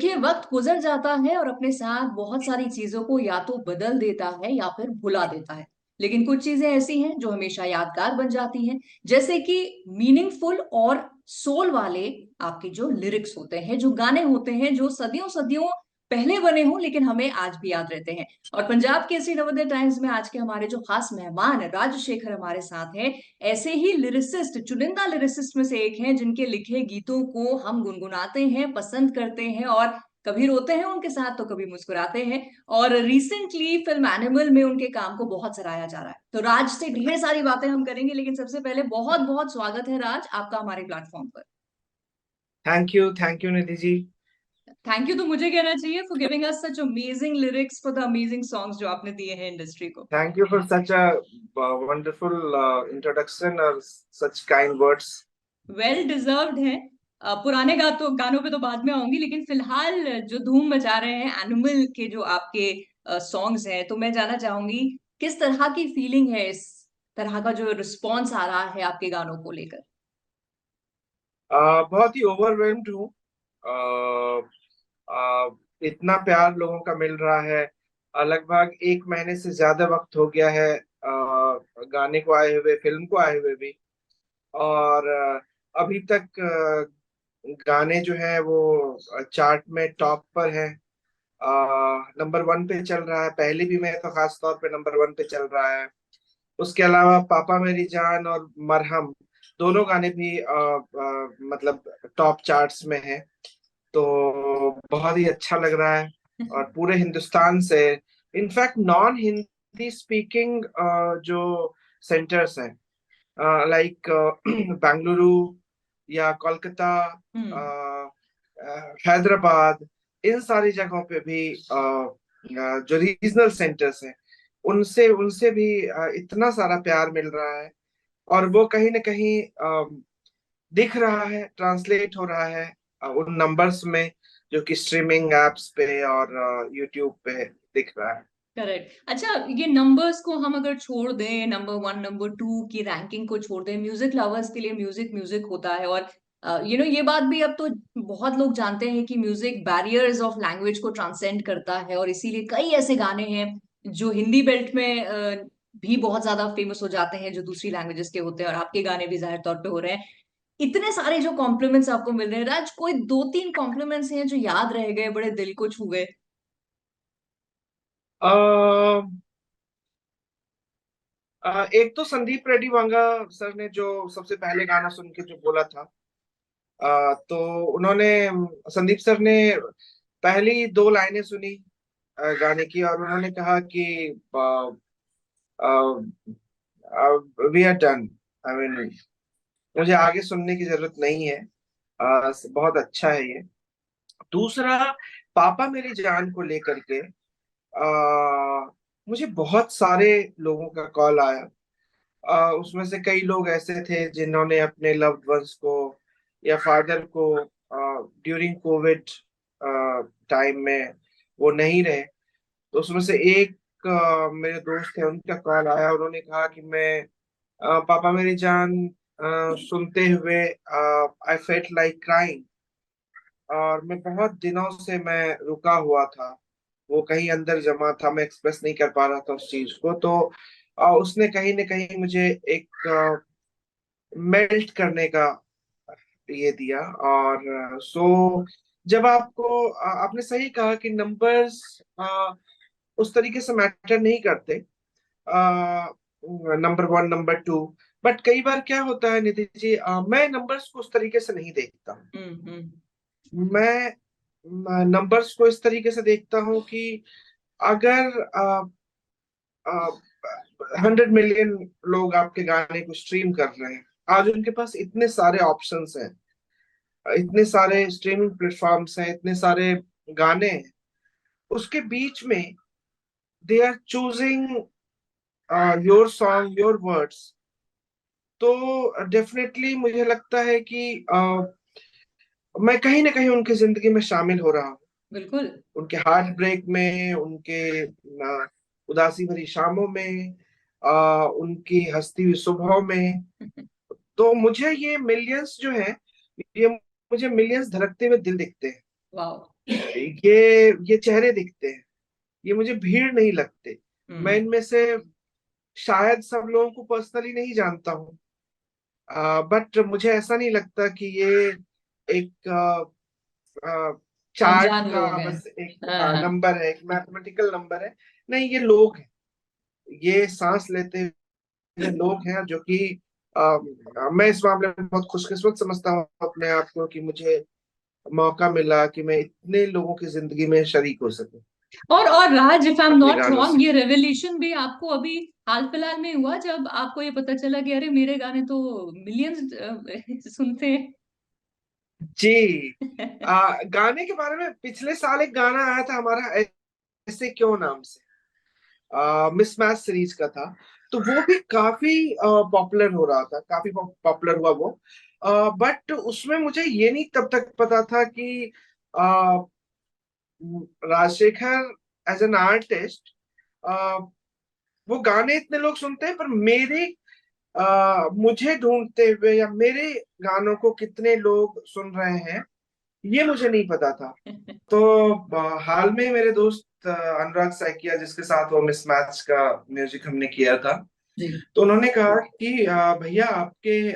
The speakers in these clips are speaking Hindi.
देखिए, वक्त गुजर जाता है और अपने साथ बहुत सारी चीजों को या तो बदल देता है या फिर भुला देता है। लेकिन कुछ चीजें ऐसी हैं जो हमेशा यादगार बन जाती हैं, जैसे कि मीनिंगफुल और सोल वाले आपके जो लिरिक्स होते हैं, जो गाने होते हैं, जो सदियों सदियों पहले बने हों लेकिन हमें आज भी याद रहते हैं। और पंजाब केसरी नवोदय टाइम्स में आज के हमारे जो खास मेहमान राजशेखर हमारे साथ हैं। ऐसे ही लिरिसिस्ट, चुनिंदा लिरिसिस्ट में से एक हैं जिनके लिखे गीतों को हम गुनगुनाते हैं, पसंद करते हैं और कभी रोते हैं उनके साथ तो कभी मुस्कुराते हैं। और रिसेंटली फिल्म एनिमल में उनके काम को बहुत सराहा जा रहा है। तो राज से ढेर सारी बातें हम करेंगे, लेकिन सबसे पहले बहुत बहुत स्वागत है राज आपका हमारे प्लेटफॉर्म पर। Thank you Nidhi ji. Thank you तो मुझे कहना चाहिए for giving us such amazing lyrics for the amazing songs जो आपने दिए हैं इंडस्ट्री को। Thank you for such a wonderful introduction और such kind words. Well deserved है। पुराने गानों पे तो बाद में आऊंगी, लेकिन फिलहाल जो धूम मचा रहे हैं एनिमल के जो आपके सॉन्ग्स हैं, तो मैं जानना चाहूंगी किस तरह की फीलिंग है, इस तरह का जो रिस्पॉन्स आ रहा है आपके गानों को लेकर। बहुत ही ओवरवेल्म्ड हूँ। uh, इतना प्यार लोगों का मिल रहा है। लगभग एक महीने से ज्यादा वक्त हो गया है गाने को आए हुए, फिल्म को आए हुए भी। और अभी तक गाने जो है वो चार्ट में टॉप पर है। नंबर वन पे चल रहा है, पहले भी मैं तो खास तौर पे नंबर वन पे चल रहा है। उसके अलावा पापा मेरी जान और मरहम दोनों गाने भी मतलब टॉप चार्ट्स में हैं। तो बहुत ही अच्छा लग रहा है। और पूरे हिंदुस्तान से, इनफैक्ट नॉन हिंदी स्पीकिंग जो सेंटर्स हैं, लाइक बेंगलुरु या कोलकाता, हम्म। हैदराबाद, इन सारी जगहों पे भी जो रीजनल सेंटर्स हैं, उनसे उनसे भी इतना सारा प्यार मिल रहा है। और वो कहीं ना कहीं दिख रहा है, ट्रांसलेट हो रहा है उन नंबर्स में, जो कि स्ट्रीमिंग एप्स पे और यूट्यूब पे दिख रहा है। करेक्ट। अच्छा, ये नंबर्स को हम अगर छोड़ दें, नंबर वन नंबर टू की रैंकिंग को छोड़ दें, म्यूजिक लवर्स के लिए म्यूजिक म्यूजिक होता है। और ये बात भी अब तो बहुत लोग जानते हैं कि म्यूजिक बैरियर्स ऑफ लैंग्वेज को ट्रांसेंड करता है, और इसीलिए कई ऐसे गाने हैं जो हिंदी बेल्ट में भी बहुत ज्यादा फेमस हो जाते हैं, जो दूसरी लैंग्वेजेस के होते हैं, और आपके गाने भी जाहिर तौर पे हो रहे हैं। इतने सारे जो कॉम्प्लीमेंट्स आपको मिल रहे हैं राज, कोई दो तीन कॉम्प्लीमेंट्स हैं जो याद रह गए, बड़े दिल को छू गए। अ, एक तो संदीप रेड्डी वांगा सर ने जो सबसे पहले गाना सुन के जो बोला था, तो उन्होंने, संदीप सर ने पहली दो लाइनें सुनी गाने की, और उन्होंने कहा कि we are done. I mean, मुझे आगे सुनने की जरूरत नहीं है। बहुत अच्छा है ये। दूसरा, पापा मेरी जान को लेकर के मुझे बहुत सारे लोगों का कॉल आया। उसमें से कई लोग ऐसे थे जिन्होंने अपने लव्ड वंस को या फादर को ड्यूरिंग कोविड टाइम में वो नहीं रहे। तो उसमें से एक मेरे दोस्त थे, उनका कॉल आया। उन्होंने कहा कि मैं पापा मेरी जान सुनते हुए आई फेल्ट लाइक क्राइंग। और मैं बहुत दिनों से मैं रुका हुआ था, वो कहीं अंदर जमा था, मैं एक्सप्रेस नहीं कर पा रहा था उस चीज को। तो उसने कहीं ना कहीं मुझे एक मेल्ट करने का ये दिया। और सो जब आपको आपने सही कहा कि नंबर्स उस तरीके से मैटर नहीं करते, number one number two. But कई बार क्या होता है निधि जी, मैं नंबर्स को उस तरीके से नहीं देखता हूँ। हम्म। मैं नंबर्स को इस तरीके से देखता हूँ कि अगर 100 मिलियन लोग आपके गाने को स्ट्रीम कर रहे हैं, आज उनके पास इतने सारे ऑप्शंस हैं, इतने सारे स्ट्रीमिंग प्लेटफॉर्म्स हैं, इतने सारे गाने हैं, उसके बीच में they are choosing your song, your words. तो डेफिनेटली मुझे लगता है कि मैं कहीं ना कहीं उनकी जिंदगी में शामिल हो रहा हूँ। बिल्कुल। उनके हार्ट ब्रेक में, उनके उदासी भरी शामों में, उनकी हंसती हुई सुबहों में। तो मुझे ये मिलियंस जो है, ये मुझे मिलियंस धड़कते हुए दिल दिखते हैं। वाह। ये चेहरे दिखते हैं, ये मुझे भीड़ नहीं लगते। मैं हम्म। इनमें से शायद सब लोगों को पर्सनली नहीं जानता हूँ, बट मुझे ऐसा नहीं लगता कि ये एक चार्ट अनजान का लोग हैं। बस एक हाँ हाँ। नंबर है, एक मैथमेटिकल नंबर है। नहीं, ये लोग हैं, ये सांस लेते हुए लोग हैं जो कि मैं इस मामले में बहुत खुशकिस्मत समझता हूँ अपने आप को कि मुझे मौका मिला कि मैं इतने लोगों की जिंदगी में शरीक हो सकूं और राज, इफ आई एम अपने नॉट गानों रॉन्ग, से। ये रेवोल्यूशन भी आपको अभी हाल फिलहाल में हुआ जब आपको ये पता चला कि अरे मेरे गाने तो मिलियंस सुनते जी। हैं। गाने के बारे में पिछले साल एक गाना आया था हमारा, ऐसे क्यों नाम से, मिसमैच सीरीज का था। तो वो भी काफी पॉपुलर हो रहा था, काफी पॉपुलर हुआ वो। बट उसमें मुझे ये नहीं तब तक पता था कि अ, राजशेखर एज एन आर्टिस्ट, वो गाने इतने लोग सुनते हैं, पर मेरे मुझे ढूंढते हुए या मेरे गानों को कितने लोग सुन रहे हैं, ये मुझे नहीं पता था। तो हाल में मेरे दोस्त अनुराग सैकिया, जिसके साथ वो मिसमैच का म्यूजिक हमने किया था, जी। तो उन्होंने कहा कि भैया आपके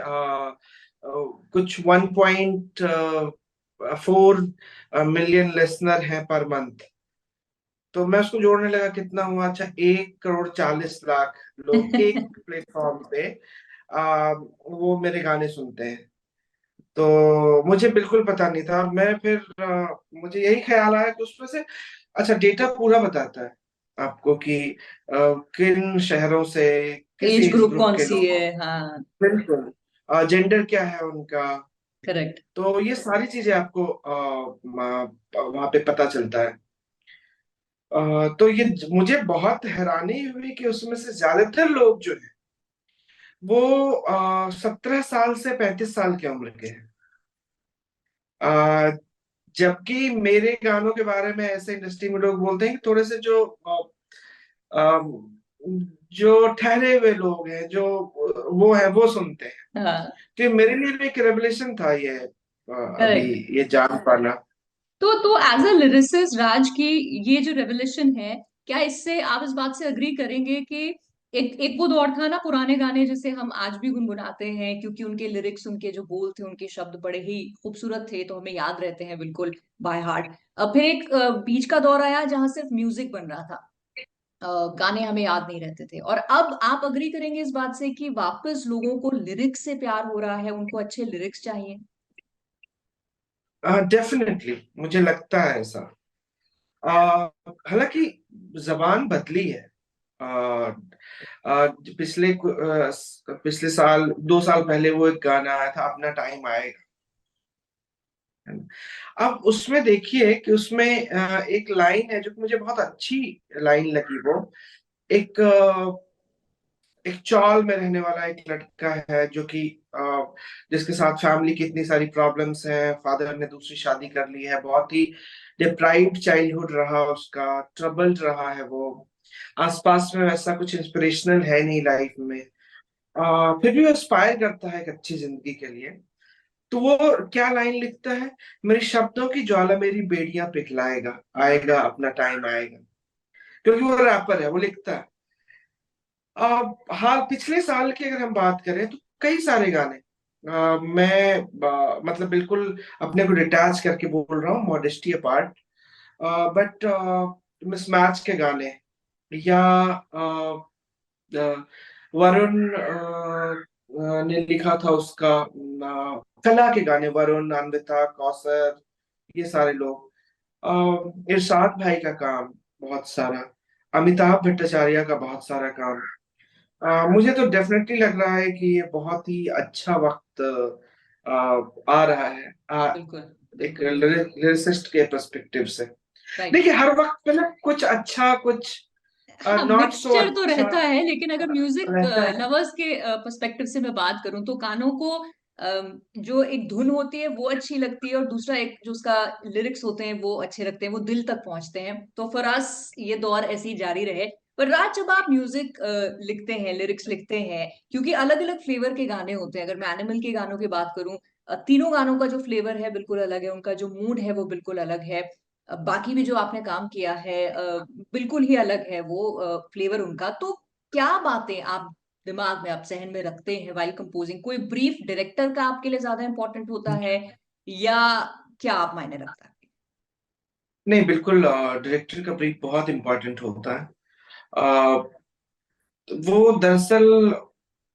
कुछ 1.4 मिलियन लिसनर हैं पर मंथ। तो मैं उसको जोड़ने लगा, कितना हुआ, अच्छा 1.40 लाख लोग एक प्लेटफॉर्म पे वो मेरे गाने सुनते हैं। तो मुझे बिल्कुल पता नहीं था, और मैं फिर मुझे यही ख्याल आया कि उसमें से, अच्छा डेटा पूरा बताता है आपको कि किन शहरों से, किस एज एज ग्रुप ग्रुप कौन के सी है, लोग, हाँ। बिल्कुल, जेंडर क्या है उनका। करेक्ट। तो ये सारी चीजें आपको वहां पे पता चलता है। तो ये मुझे बहुत हैरानी हुई कि उसमें से ज्यादातर लोग जो है वो 17 साल से 35 साल की उम्र के हैं। जबकि मेरे गानों के बारे में ऐसे इंडस्ट्री में लोग बोलते हैं कि थोड़े से जो ठहरे हुए लोग हैं, जो वो है वो सुनते हैं। हाँ। तो ये मेरे लिए भी एक रेवलेशन था, ये अभी करेक्ट। ये जान पाना। तो एज अ लिरिसिस्ट राज की ये जो रेवोल्यूशन है, क्या इससे आप इस बात से अग्री करेंगे कि एक एक वो दौर था ना, पुराने गाने जैसे हम आज भी गुनगुनाते हैं क्योंकि उनके लिरिक्स, उनके जो बोल थे, उनके शब्द बड़े ही खूबसूरत थे तो हमें याद रहते हैं बिल्कुल बाय हार्ट। फिर एक बीच का दौर आया जहां सिर्फ म्यूजिक बन रहा था, गाने हमें याद नहीं रहते थे, और अब आप अग्री करेंगे इस बात से कि वापस लोगों को लिरिक्स से प्यार हो रहा है, उनको अच्छे लिरिक्स चाहिए। डेफिनेटली मुझे लगता है ऐसा। हालांकि जबान बदली है। अ, पिछले साल, 2 साल पहले वो एक गाना आया था, अपना टाइम आएगा, है ना? अब उसमें देखिए कि उसमें एक लाइन है जो कि मुझे बहुत अच्छी लाइन लगी। वो एक एक चौल में रहने वाला एक लड़का है जो कि जिसके साथ फैमिली की इतनी सारी प्रॉब्लम्स हैं, फादर ने दूसरी शादी कर ली है, बहुत ही डिप्राइव्ड चाइल्डहुड रहा उसका, ट्रबल्ड रहा है वो, आसपास में वैसा कुछ इंस्पिरेशनल है नहीं लाइफ में। फिर भी वो एस्पायर करता है एक अच्छी जिंदगी के लिए। तो वो क्या लाइन लिखता है, मेरे शब्दों की ज्वाला मेरी बेड़ियां पिघलाएगा, आएगा अपना टाइम आएगा। क्योंकि वो रैपर है, वो लिखता है। हाँ, पिछले साल की अगर हम बात करें तो कई सारे गाने, मैं मतलब बिल्कुल अपने को डिटैच करके बोल रहा हूँ, मॉडेस्टी अपार्ट, बट मिसमैच के गाने, या वरुण ने लिखा था उसका, कला के गाने, वरुण, अन्विता कौसर, ये सारे लोग, इरशाद भाई का काम बहुत सारा, अमिताभ भट्टाचार्य का बहुत सारा काम। मुझे तो डेफिनेटली लग रहा है कि ये बहुत ही अच्छा वक्त आ रहा है, बिल्कुल एक बिल्कुल। लिरिसिस्ट के पर्सपेक्टिव से। राइट। देखिए, हर वक्त पे ना कुछ अच्छा, कुछ हाँ, नॉट सो मिक्सचर तो अच्छा रहता है, लेकिन अगर म्यूजिक रहता है। लवर्स के पर्सपेक्टिव से मैं बात करूं तो कानों को जो एक धुन होती है वो अच्छी लगती है, और दूसरा एक जो उसका लिरिक्स होते हैं वो अच्छे लगते हैं, वो दिल तक पहुंचते हैं। तो फॉर अस ये दौर ऐसे ही जारी रहे। पर राज, जब आप म्यूजिक लिखते हैं, लिरिक्स लिखते हैं, क्योंकि अलग अलग फ्लेवर के गाने होते हैं, अगर मैं एनिमल के गानों की बात करूं, तीनों गानों का जो फ्लेवर है बिल्कुल अलग है, उनका जो मूड है वो बिल्कुल अलग है। बाकी भी जो आपने काम किया है बिल्कुल ही अलग है वो फ्लेवर उनका। तो क्या बातें आप दिमाग में, आप सहन में रखते हैं वाइल कंपोजिंग? कोई ब्रीफ डायरेक्टर का आपके लिए ज्यादा इंपॉर्टेंट होता है, या क्या आप मायने रखता है? नहीं, बिल्कुल डायरेक्टर का ब्रीफ बहुत इंपॉर्टेंट होता है। अ, वो दरअसल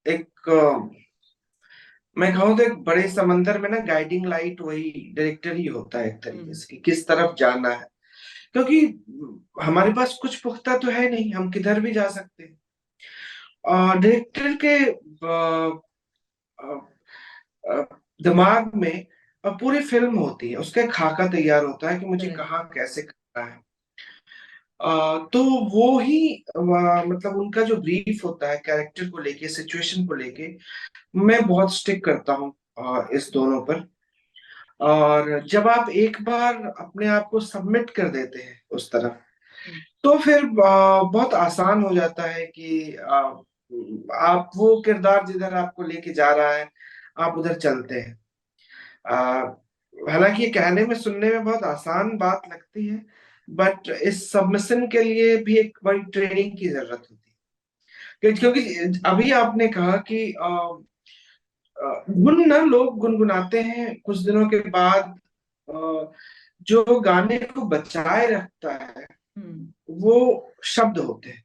एक मैं कहूँ तो एक बड़े समंदर में ना गाइडिंग लाइट वही डायरेक्टर ही होता है, एक तरीके हम्म। से कि किस तरफ जाना है। क्योंकि हमारे पास कुछ पुख्ता तो है नहीं, हम किधर भी जा सकते हैं। डायरेक्टर के अ, अ, दिमाग में पूरी फिल्म होती है, उसका एक खाका तैयार होता है कि मुझे करेक्ट। कहाँ कैसे करना है। तो वो ही मतलब उनका जो ब्रीफ होता है कैरेक्टर को लेके, सिचुएशन को लेके, मैं बहुत स्टिक करता हूँ इस दोनों पर। और जब आप एक बार अपने आप को सबमिट कर देते हैं उस तरफ, तो फिर बहुत आसान हो जाता है कि आप वो किरदार जिधर आपको लेके जा रहा है, आप उधर चलते हैं। अ, हालांकि ये कहने में, सुनने में बहुत आसान बात लगती है, बट इस सबमिशन के लिए भी एक बड़ी ट्रेनिंग की जरूरत होती है। क्योंकि अभी आपने कहा कि गुन ना लोग गुनगुनाते हैं, कुछ दिनों के बाद जो गाने को बचाए रखता है हम्म। वो शब्द होते हैं।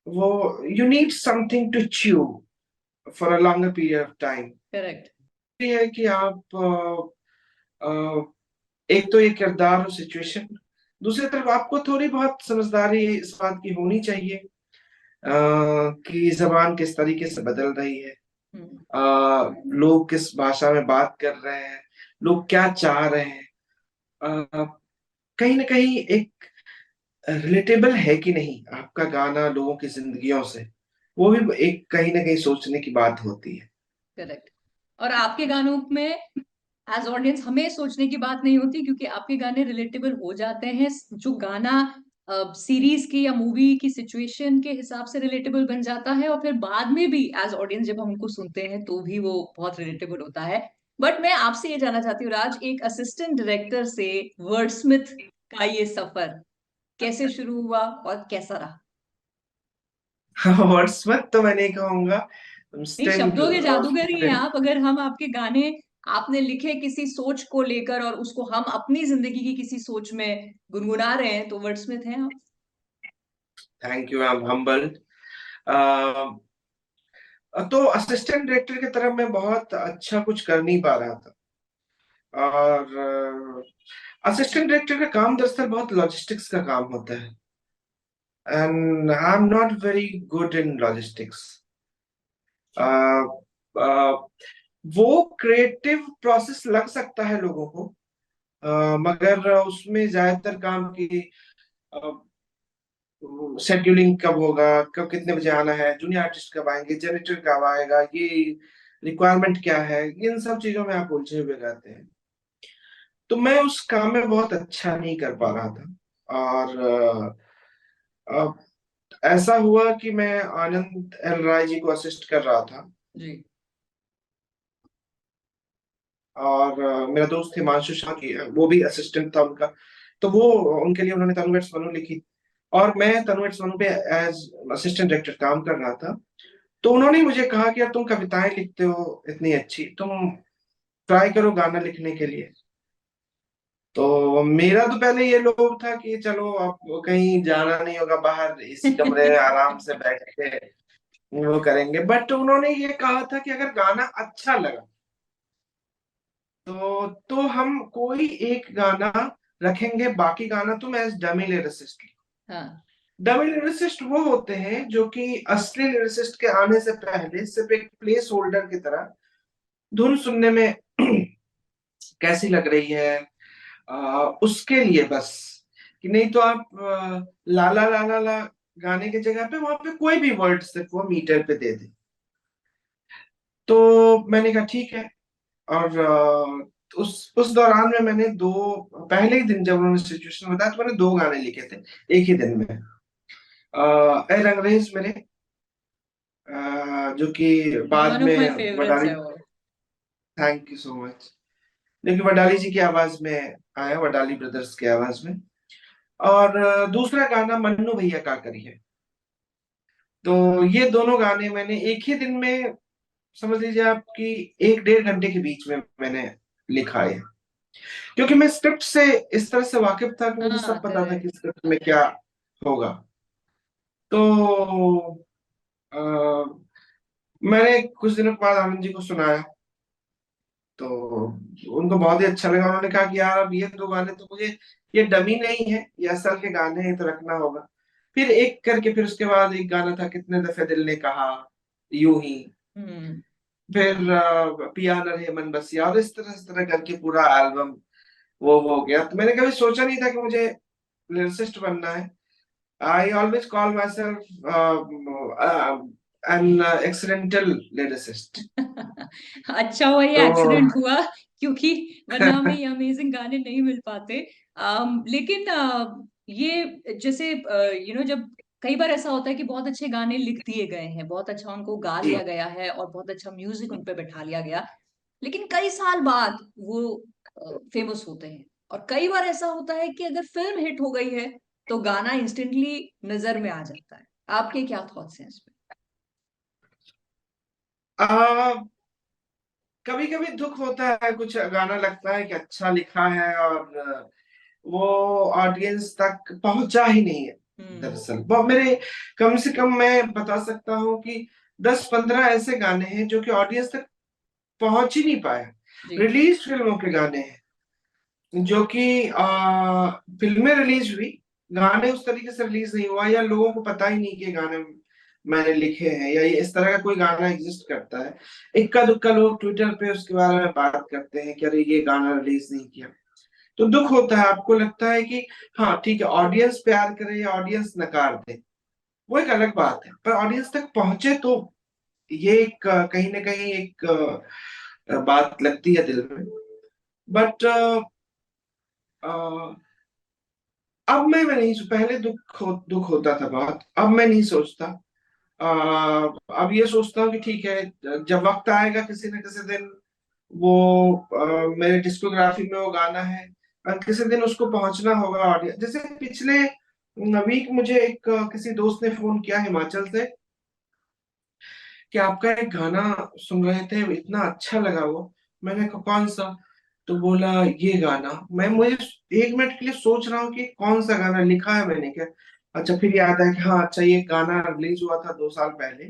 वो you need something to chew for a longer period of time. Correct. ये है कि आप एक तो ये किरदार और सिचुएशन, दूसरी तरफ आपको थोड़ी बहुत समझदारी इस बात की होनी चाहिए कि जबान किस तरीके से बदल रही है, हम्म। लोग किस भाषा में बात कर रहे हैं, लोग क्या चाह रहे हैं, अ, कहीं ना कहीं एक रिलेटेबल है कि नहीं आपका गाना लोगों की जिंदगियों से, वो भी एक कहीं ना कहीं सोचने की बात होती है। करेक्ट। और आपके गानों में एज ऑडियंस हमें सोचने की बात नहीं होती, क्योंकि आपके गाने रिलेटेबल हो जाते हैं। जो गाना सीरीज की या मूवी की सिचुएशन के हिसाब से रिलेटेबल बन जाता है, और फिर बाद में भी एज ऑडियंस जब हम उनको सुनते हैं तो भी वो बहुत रिलेटेबल होता है। बट मैं आपसे ये जानना चाहती हूँ राज, एक असिस्टेंट डायरेक्टर से वर्डस्मिथ का ये सफर कैसे शुरू हुआ और कैसा रहा? वर्ड्सवर्थ तो मैं नहीं कहूंगा, नहीं, स्टिल शब्दों के जादूगर ही हैं आप। अगर हम आपके गाने आपने लिखे किसी सोच को लेकर, और उसको हम अपनी जिंदगी की किसी सोच में गुनगुना रहे हैं, तो वर्ड्समिथ हैं आप। Thank you, I am humbled. तो असिस्टेंट डायरेक्टर की तरफ मैं बहुत अच्छा कुछ कर नहीं पा रहा था। और असिस्टेंट डायरेक्टर का काम दरअसल बहुत लॉजिस्टिक्स का काम होता है, and I am not very good in logistics. वो क्रिएटिव प्रोसेस लग सकता है लोगों को, मगर उसमें ज्यादातर काम की शेड्यूलिंग कब होगा, कब कितने बजे आना है, जूनियर आर्टिस्ट कब आएंगे, जनरेटर कब आएगा, ये रिक्वायरमेंट क्या है, इन सब चीजों में आप उलझे हुए रहते हैं। तो मैं उस काम में बहुत अच्छा नहीं कर पा रहा था। और ऐसा हुआ कि मैं आनंद एल राय जी को असिस्ट कर रहा था, जी। और मेरा दोस्त हिमांशु शाह की, वो भी असिस्टेंट था उनका। तो वो, उनके लिए उन्होंने तनु एड्स मनु लिखी, और मैं तनु एड्स मनु पे एज असिस्टेंट डायरेक्टर काम कर रहा था। तो उन्होंने मुझे कहा कि यार तुम कविताएं लिखते हो इतनी अच्छी, तुम ट्राई करो गाना लिखने के लिए। तो मेरा तो पहले ये लोग था कि चलो अब कहीं जाना नहीं होगा, बाहर इसी कमरे में आराम से बैठ के वो करेंगे। बट उन्होंने ये कहा था कि अगर गाना अच्छा लगा तो हम कोई एक गाना रखेंगे, बाकी गाना तुम एज डमी लिरिसिस्ट। हाँ। डमी लिरिसिस्ट वो होते हैं जो कि असली लिरिसिस्ट के आने से पहले सिर्फ एक प्लेस होल्डर की तरह धुन सुनने में कैसी लग रही है उसके लिए बस। कि नहीं तो आप ला ला ला ला ला गाने की जगह पे वहां पे कोई भी वर्ड सिर्फ वो मीटर पे दे दे। तो मैंने कहा ठीक है। और उस दौरान में मैंने दो, पहले ही दिन जब उन्होंने सिचुएशन बताया तो मैंने दो गाने लिखे थे एक ही दिन में। ए रंगरेज मेरे, जो कि बाद वन ऑफ माय में फेवरेट्स वडाली, है वो। थैंक यू सो मच, जो कि वडाली जी की आवाज में आया वडाली ब्रदर्स की आवाज में। और दूसरा गाना मन्नू भैया काकरी है। तो ये दोनों गाने मैंने एक ही दिन में, समझ लीजिए आपकी 1 डेढ़ घंटे के बीच में मैंने लिखा है। क्योंकि मैं स्क्रिप्ट से इस तरह से वाकिफ था कि मुझे हाँ सब पता था कि करेक्ट। स्क्रिप्ट में क्या होगा। तो अ, मैंने कुछ दिनों के बाद आनंद जी को सुनाया, तो उनको बहुत ही अच्छा लगा। उन्होंने कहा कि यार अब ये 2 गाने तो मुझे, ये डमी नहीं है, ये असल के गाने हैं, तो रखना होगा। फिर एक करके, फिर उसके बाद एक गाना था कितने दफे दिल ने कहा, यूं ही। हम्म। फिर पिया न रहे मन बसिया, और इस तरह करके पूरा एल्बम वो हो गया। तो मैंने कभी सोचा नहीं था कि मुझे लिरिसिस्ट बनना है। I always call my self an accidental lyricist. अच्छा हुआ ये तो एक्सीडेंट हुआ, क्योंकि वरना हमें ये अमेजिंग गाने नहीं मिल पाते। लेकिन ये जैसे जब कई बार ऐसा होता है कि बहुत अच्छे गाने लिख दिए गए हैं, बहुत अच्छा उनको गा जी, लिया गया है और बहुत अच्छा म्यूजिक उन पे बैठा लिया गया, लेकिन कई साल बाद वो फेमस होते हैं। और कई बार ऐसा होता है कि अगर फिल्म हिट हो गई है तो गाना इंस्टेंटली नजर में आ जाता है। आपके क्या थॉट्स हैं इस पे? कभी कभी दुख होता है, कुछ गाना लगता है कि अच्छा लिखा है और वो ऑडियंस तक पहुंचा ही नहीं है। हम्म। दरअसल वो मेरे, कम से कम मैं बता सकता हूँ कि 10-15 ऐसे गाने हैं जो कि ऑडियंस तक पहुंच ही नहीं पाए। जी। रिलीज फिल्मों के गाने हैं जो कि फिल्में रिलीज हुई, गाने उस तरीके से रिलीज नहीं हुआ, या लोगों को पता ही नहीं कि ये गाने मैंने लिखे हैं, या ये इस तरह का कोई गाना एग्जिस्ट करता है। इक्का दुक्का लोग ट्विटर पे उसके बारे में बात करते हैं कि अरे ये गाना रिलीज नहीं किया। तो दुख होता है, आपको लगता है कि हाँ ठीक है, ऑडियंस प्यार करे या ऑडियंस नकार दे, वो एक अलग बात है, पर ऑडियंस तक पहुंचे तो ये एक कहीं ना कहीं एक बात लगती है दिल में। बट अब मैं नहीं, पहले दुख होता था बहुत, अब मैं नहीं सोचता। अब ये सोचता हूँ कि ठीक है, जब वक्त आएगा किसी न किसी दिन, वो मेरे डिस्कोग्राफी में वो गाना है, और किसी दिन उसको पहुंचना होगा ऑडियंस। जैसे पिछले वीक मुझे एक किसी दोस्त ने फोन किया हिमाचल से कि आपका एक गाना सुन रहे थे, इतना अच्छा लगा वो। मैंने कहा कौन सा? तो बोला ये गाना। मैं मुझे 1 मिनट के लिए सोच रहा हूँ कि कौन सा गाना लिखा है मैंने क्या। अच्छा, फिर याद आया कि हाँ अच्छा, ये गाना रिलीज हुआ था 2 साल पहले,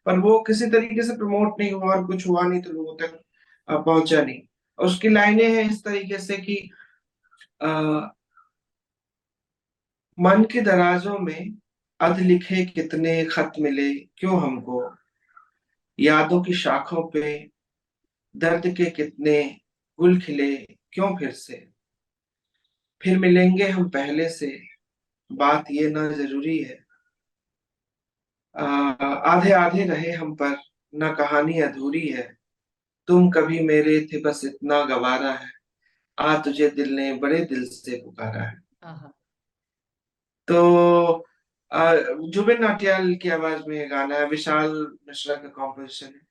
पर वो किसी तरीके से प्रमोट नहीं हुआ और कुछ हुआ नहीं, तो लोगों तक पहुंचा नहीं। और उसकी लाइनें हैं इस तरीके से कि अ, मन के दराजों में अध लिखे कितने खत मिले, क्यों हमको यादों की शाखों पे दर्द के कितने गुल खिले, क्यों फिर मिलेंगे हम पहले से, बात ये ना जरूरी है। आधे आधे रहे हम पर, ना कहानी अधूरी है। तुम कभी मेरे थे बस इतना गवारा है, आ तुझे दिल ने बड़े दिल से पुकारा है। हाँ। तो जुबिन नौटियाल की आवाज में ये गाना है, विशाल मिश्रा का कॉम्पोजिशन है।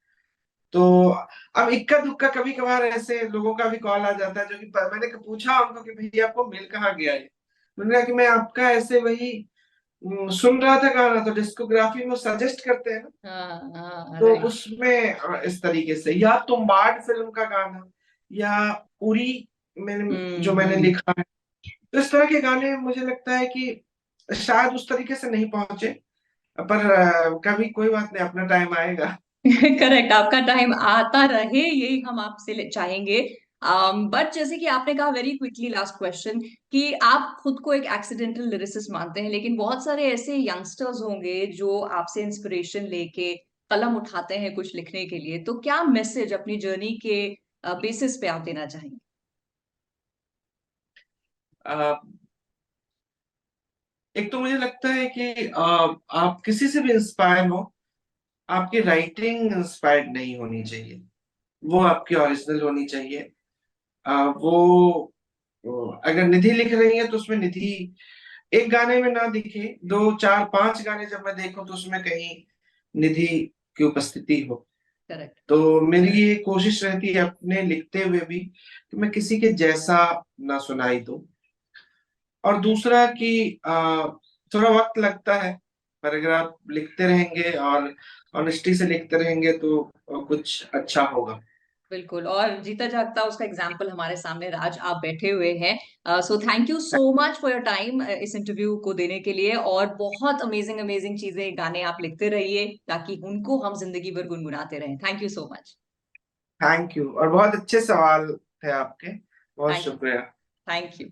तो अब इक्का दुक्का कभी कभार ऐसे लोगों का भी कॉल आ जाता है, जो कि मैंने पूछा उनको कि भैया आपको मिल कहाँ गया है। मैंने कहा कि मैं आपका ऐसे वही सुन रहा था गाना, तो डिस्कोग्राफी में सजेस्ट करते हैं ना, हाँ हाँ तो राइट। उसमें इस तरीके से, या तुम्बाड फिल्म का गाना, या उरी मैंने हम्म। लिखा है। तो इस तरह के गाने मुझे लगता है कि शायद उस तरीके से नहीं पहुंचे, पर कभी कोई बात नहीं, अपना टाइम आएगा। करेक्ट, आपका टाइम आता रहे यही हम आपसे चाहेंगे। बट जैसे कि आपने कहा, वेरी क्विकली लास्ट क्वेश्चन, कि आप खुद को एक एक्सीडेंटल लिरिसिस्ट मानते हैं, लेकिन बहुत सारे ऐसे यंगस्टर्स होंगे जो आपसे इंस्पिरेशन लेके कलम उठाते हैं कुछ लिखने के लिए, तो क्या मैसेज अपनी जर्नी के बेसिस पे आप देना चाहेंगे? अ, एक तो मुझे लगता है कि आप किसी से भी इंस्पायर हो, आपकी राइटिंग इंस्पायर्ड नहीं होनी चाहिए, वो आपकी ओरिजिनल होनी चाहिए। अगर निधि लिख रही है तो उसमें निधि एक गाने में ना दिखे, 2 4 5 गाने जब मैं देखूं तो उसमें कहीं निधि की उपस्थिति हो। करेक्ट। तो मेरी ये कोशिश रहती है अपने लिखते हुए भी कि मैं किसी के जैसा ना सुनाई दूं। और दूसरा कि थोड़ा वक्त लगता है, पर अगर आप लिखते रहेंगे और ऑनेस्टी से लिखते रहेंगे तो कुछ अच्छा होगा। बिल्कुल, और जीता जागता उसका एग्जाम्पल हमारे सामने राज आप बैठे हुए हैं। So thank you so much for your time इस इंटरव्यू को देने के लिए, और बहुत अमेजिंग अमेजिंग चीजें, गाने आप लिखते रहिए ताकि उनको हम जिंदगी भर गुनगुनाते रहें। Thank you so much. Thank you, और बहुत अच्छे सवाल थे आपके। बहुत थैंक शुक्रिया। Thank you.